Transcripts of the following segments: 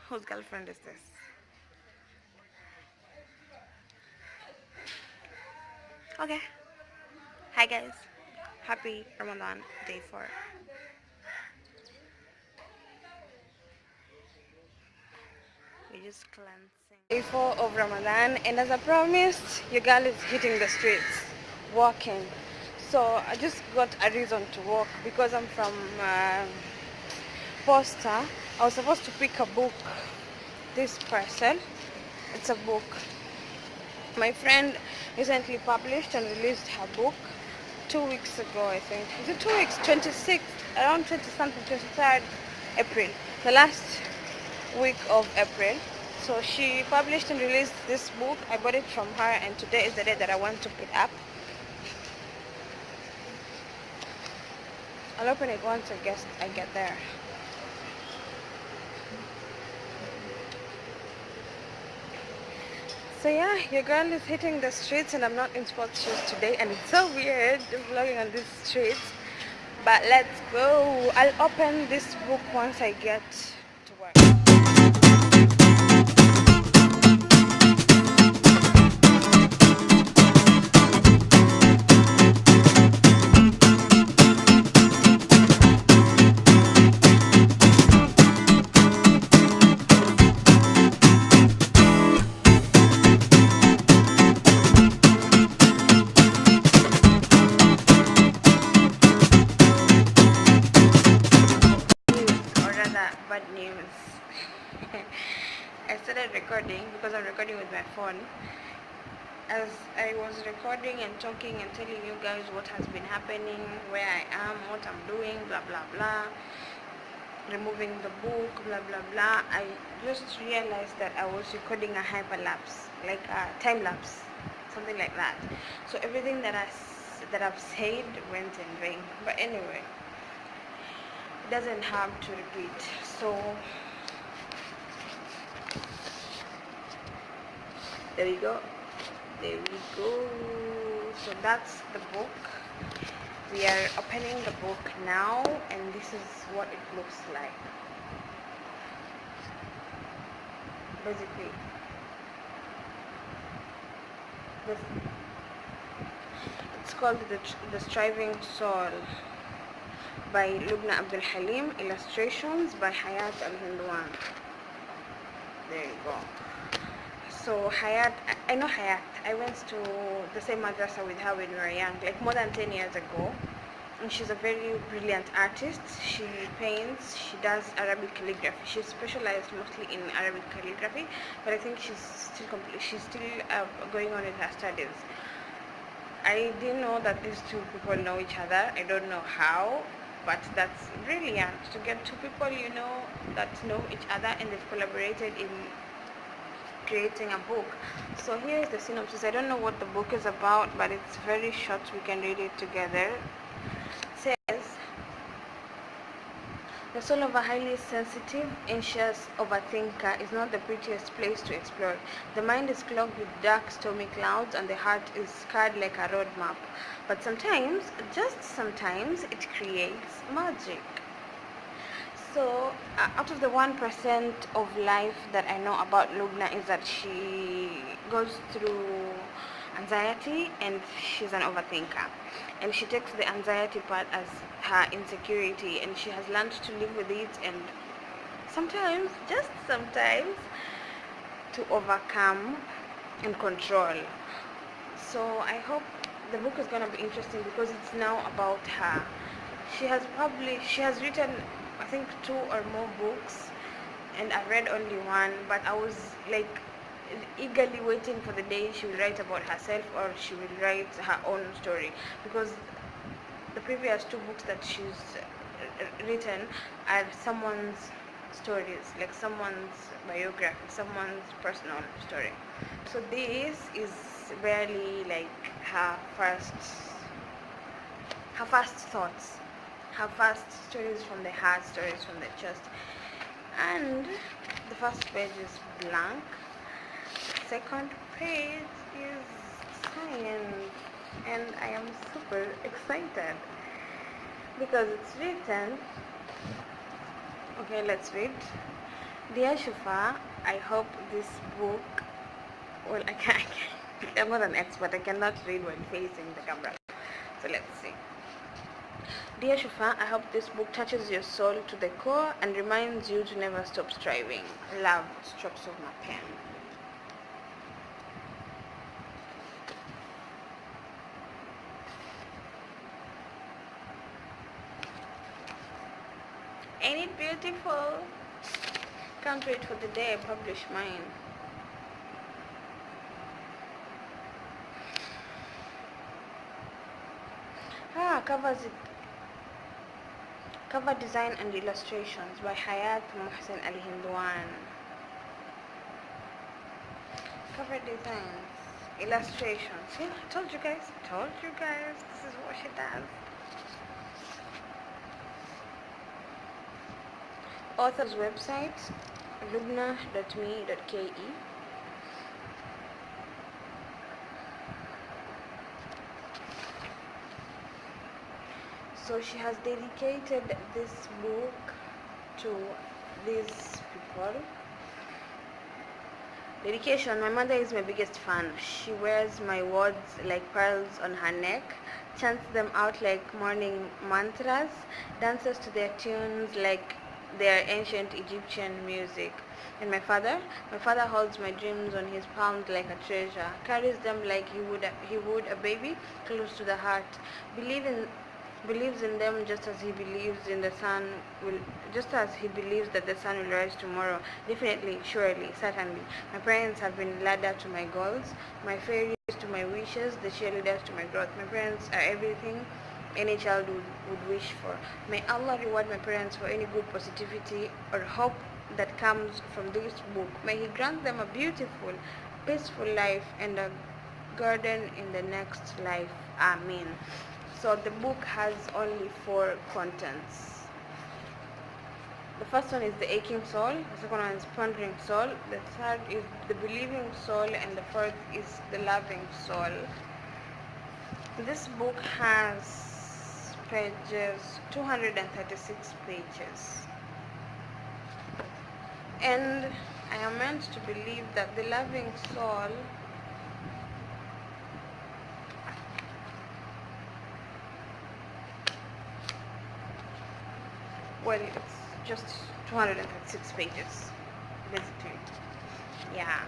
Whose girlfriend is this? Okay. Hi guys. Happy Ramadan day 4. We're just cleansing. Day 4 of Ramadan, and as I promised, your girl is hitting the streets, walking. So I just got a reason to walk because I'm from Posta. I was supposed to pick a book, this parcel. It's a book. My friend recently published and released her book 2 weeks ago, I think. Is it 2 weeks? 26th, around 20 something, 23rd April. The last week of April. So she published and released this book. I bought it from her, and today is the day that I want to pick it up. I'll open it once I get there. So yeah, your girl is hitting the streets and I'm not in sports shoes today, and it's so weird vlogging on these streets. But let's go. I'll open this book once I get to work. Or rather, bad news. I started recording because I'm recording with my phone. As I was recording and talking and telling you guys what has been happening, where I am, what I'm doing, blah blah blah, removing the book, blah blah blah, I just realized that I was recording a hyperlapse, like a time lapse, something like that. So everything that I've said went in vain. But anyway, it doesn't have to repeat. So there we go. There we go. So that's the book. We are opening the book now, and this is what it looks like. Basically, this, it's called the Striving Soul by Lubna Abdul Halim, illustrations by Hayat Al-Hindwan. There you go. So Hayat, I know Hayat. I went to the same madrasa with her when we were young, like more than 10 years ago. And she's a very brilliant artist. She paints, she does Arabic calligraphy. She's specialized mostly in Arabic calligraphy, but I think she's still going on with her studies. I didn't know that these two people know each other. I don't know how, but that's brilliant to get two people that know each other and they've collaborated in creating a book. So here is the synopsis. I don't know what the book is about, but it's very short. We can read it together. It says, the soul of a highly sensitive, anxious overthinker is not the prettiest place to explore. The mind is clogged with dark, stormy clouds, and the heart is scarred like a road map. But sometimes, just sometimes, it creates magic. So, out of the 1% of life that I know about Lubna is that she goes through anxiety and she's an overthinker. And she takes the anxiety part as her insecurity, and she has learned to live with it, and sometimes, just sometimes, to overcome and control. So I hope the book is going to be interesting because it's now about her. She has written, I think, 2 or more books, and I read only one, but I was like eagerly waiting for the day she will write about herself or she will write her own story, because the previous 2 books that she's written are someone's stories, like someone's biography, someone's personal story. So this is barely like her first thoughts, her first stories from the heart, stories from the chest. And the first page is blank. Second page is science, and I am super excited because it's written. Okay, let's read. Dear Shufa, I hope this book, well, I'm not an expert, I cannot read when facing the camera. So let's see. Dear Shufa, I hope this book touches your soul to the core and reminds you to never stop striving. Love, strokes of my pen. Ain't it beautiful? Can't wait for the day I publish mine. Cover design and illustrations by Hayat Mohsen Al Hindwan. Cover designs, illustrations. Yeah, I told you guys. This is what she does. Author's website, lubna.me.ke. So she has dedicated this book to these people. Dedication. My mother is my biggest fan. She wears my words like pearls on her neck, chants them out like morning mantras, dances to their tunes like their ancient Egyptian music. And my father holds my dreams on his palms like a treasure, carries them like he would a baby, close to the heart, believes in them just as he believes in the sun will just as he believes that the sun will rise tomorrow. Definitely, surely, certainly. My parents have been ladder to my goals, my fairies to my wishes, the cheerleaders to my growth. My parents are everything any child would wish for. May Allah reward my parents for any good positivity or hope that comes from this book. May He grant them a beautiful, peaceful life and a garden in the next life. Amen. So the book has only 4 contents. The first one is the aching soul, the second one is pondering soul, the third is the believing soul, and the fourth is the loving soul. This book has pages, 236 pages. And I am meant to believe that the loving soul well, it's just 236 pages, basically. Yeah.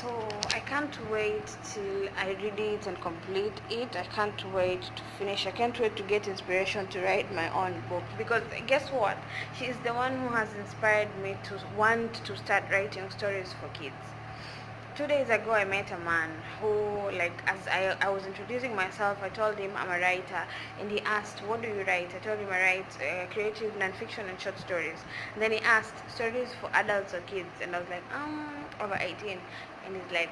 So I can't wait till I read it and complete it. I can't wait to finish. I can't wait to get inspiration to write my own book, because guess what? She is the one who has inspired me to want to start writing stories for kids. 2 days ago, I met a man who, like, as I was introducing myself, I told him I'm a writer, and he asked, what do you write? I told him I write creative nonfiction and short stories. And then he asked, stories for adults or kids? And I was like, over 18. And he's like,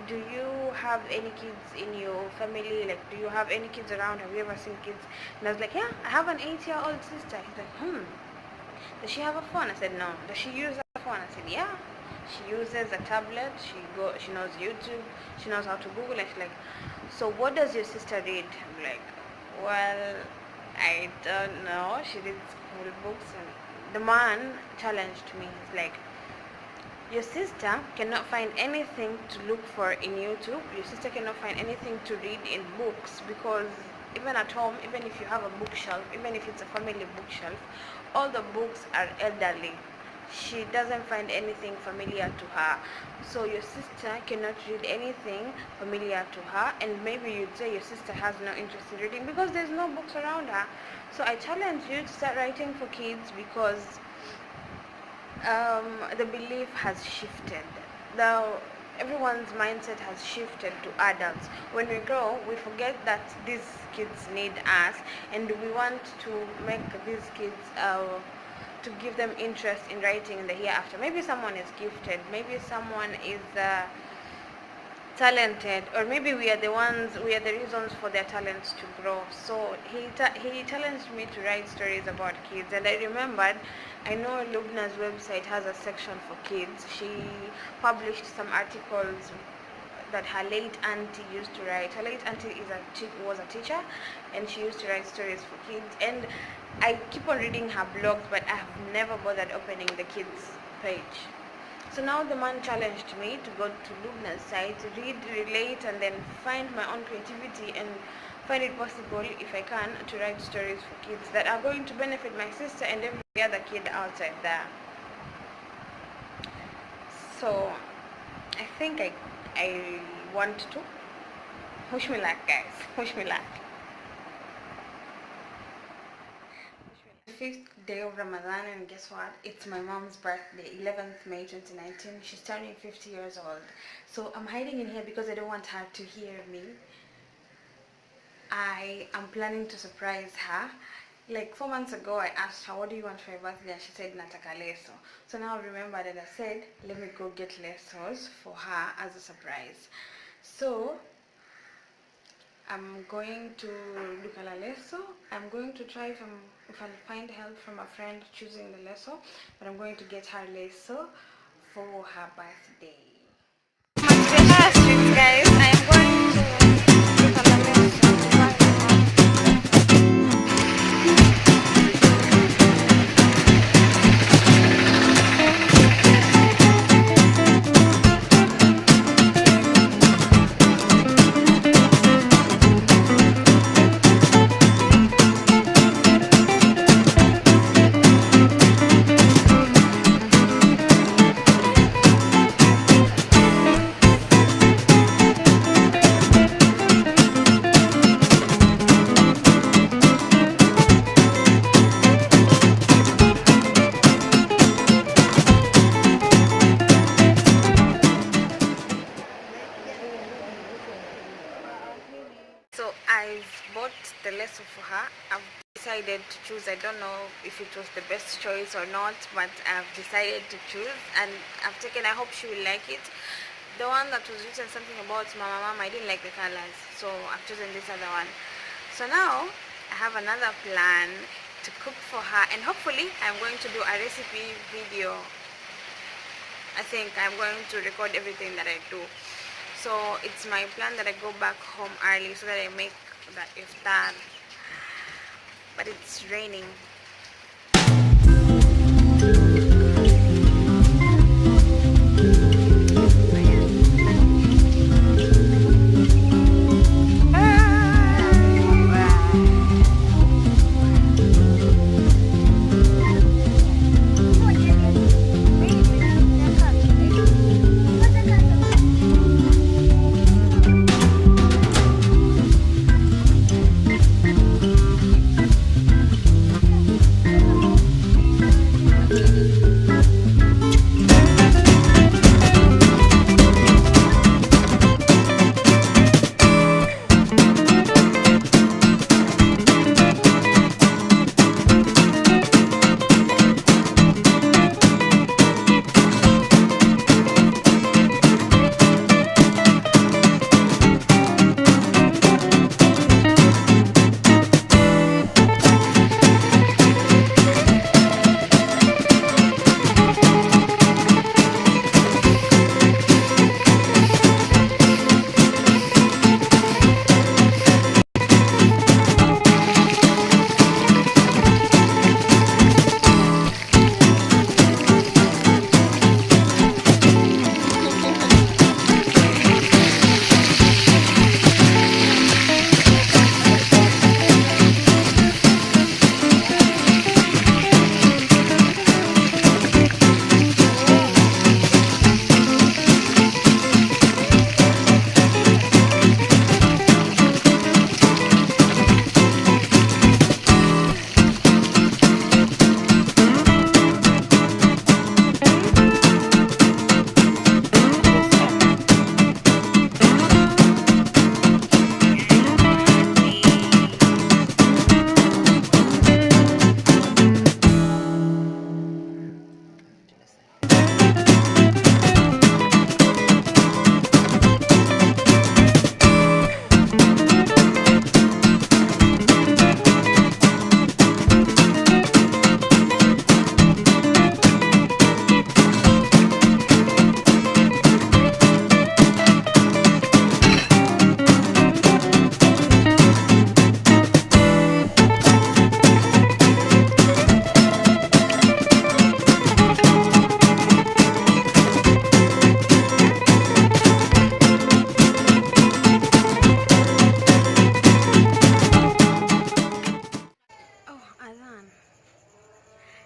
do you have any kids in your family? Like, do you have any kids around? Have you ever seen kids? And I was like, yeah, I have an 8-year-old sister. He's like, does she have a phone? I said, no. Does she use a phone? I said, yeah. She uses a tablet. She knows YouTube. She knows how to Google. And she's like, so what does your sister read? I'm like, well, I don't know. She reads school books. And the man challenged me. He's like, your sister cannot find anything to look for in YouTube. Your sister cannot find anything to read in books, because even at home, even if you have a bookshelf, even if it's a family bookshelf, all the books are elderly. She doesn't find anything familiar to her. So your sister cannot read anything familiar to her, and maybe you'd say your sister has no interest in reading because there's no books around her. So I challenge you to start writing for kids, because the belief has shifted. Everyone's mindset has shifted to adults. When we grow, we forget that these kids need us, and we want to make these kids to give them interest in writing in the hereafter. Maybe someone is gifted, maybe someone is talented, or maybe we are the reasons for their talents to grow. So he challenged me to write stories about kids, and I remembered, I know Lubna's website has a section for kids. She published some articles that her late auntie used to write. Her late auntie was a teacher, and she used to write stories for kids. And I keep on reading her blogs, but I have never bothered opening the kids page. So now the man challenged me to go to Lubna's site, read, relate, and then find my own creativity and find it possible, if I can, to write stories for kids that are going to benefit my sister and every other kid outside there. So I think I want to. Wish me luck, guys. Wish me luck. The 5th day of Ramadan, and guess what? It's my mom's birthday, 11th May 2019. She's turning 50 years old. So I'm hiding in here because I don't want her to hear me. I am planning to surprise her. Like 4 months ago, I asked her, what do you want for your birthday? And she said, nataka leso. So now I remember that I said, let me go get lesos for her as a surprise. So I'm going to look at a leso. I'm going to try if I'll find help from a friend choosing the leso. But I'm going to get her leso for her birthday. Guys, I'm going to look at a leso. So I've bought the leso for her. I've decided to choose. I don't know if it was the best choice or not, but I've decided to choose, and I've taken. I hope she will like it. The one that was written something about mama, I didn't like the colors, so I've chosen this other one. So now I have another plan to cook for her, and hopefully I'm going to do a recipe video. I think I'm going to record everything that I do. So it's my plan that I go back home early so that I make that iftar. But it's raining.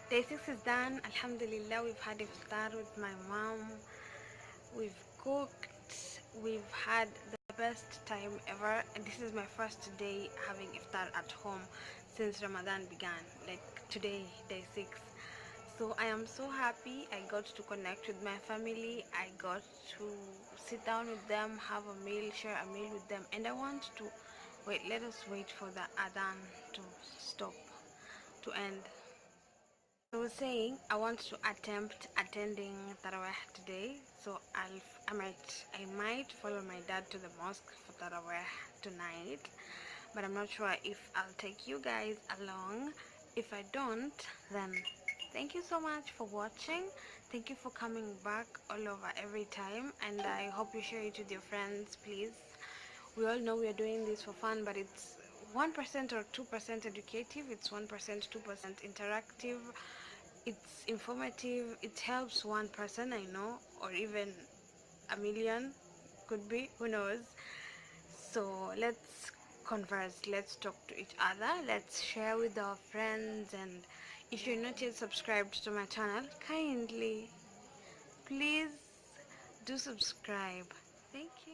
Day 6 is done. Alhamdulillah, we've had iftar with my mom. We've cooked. We've had the best time ever. And this is my first day having iftar at home since Ramadan began. Like today, day 6. So I am so happy. I got to connect with my family. I got to sit down with them, have a meal, share a meal with them. And I want to wait. Let us wait for the adhan to stop, to end. I was saying I want to attempt attending Tarawih today, so I might follow my dad to the mosque for Tarawih tonight, but I'm not sure if I'll take you guys along. If I don't, then thank you so much for watching. Thank you for coming back all over every time, and I hope you share it with your friends, please. We all know we are doing this for fun, but it's 1% or 2% educative, it's 1%, 2% interactive, it's informative, it helps one person, I know, or even a million, could be, who knows. So let's converse, let's talk to each other, let's share with our friends. And if you're not yet subscribed to my channel, kindly please do subscribe. Thank you.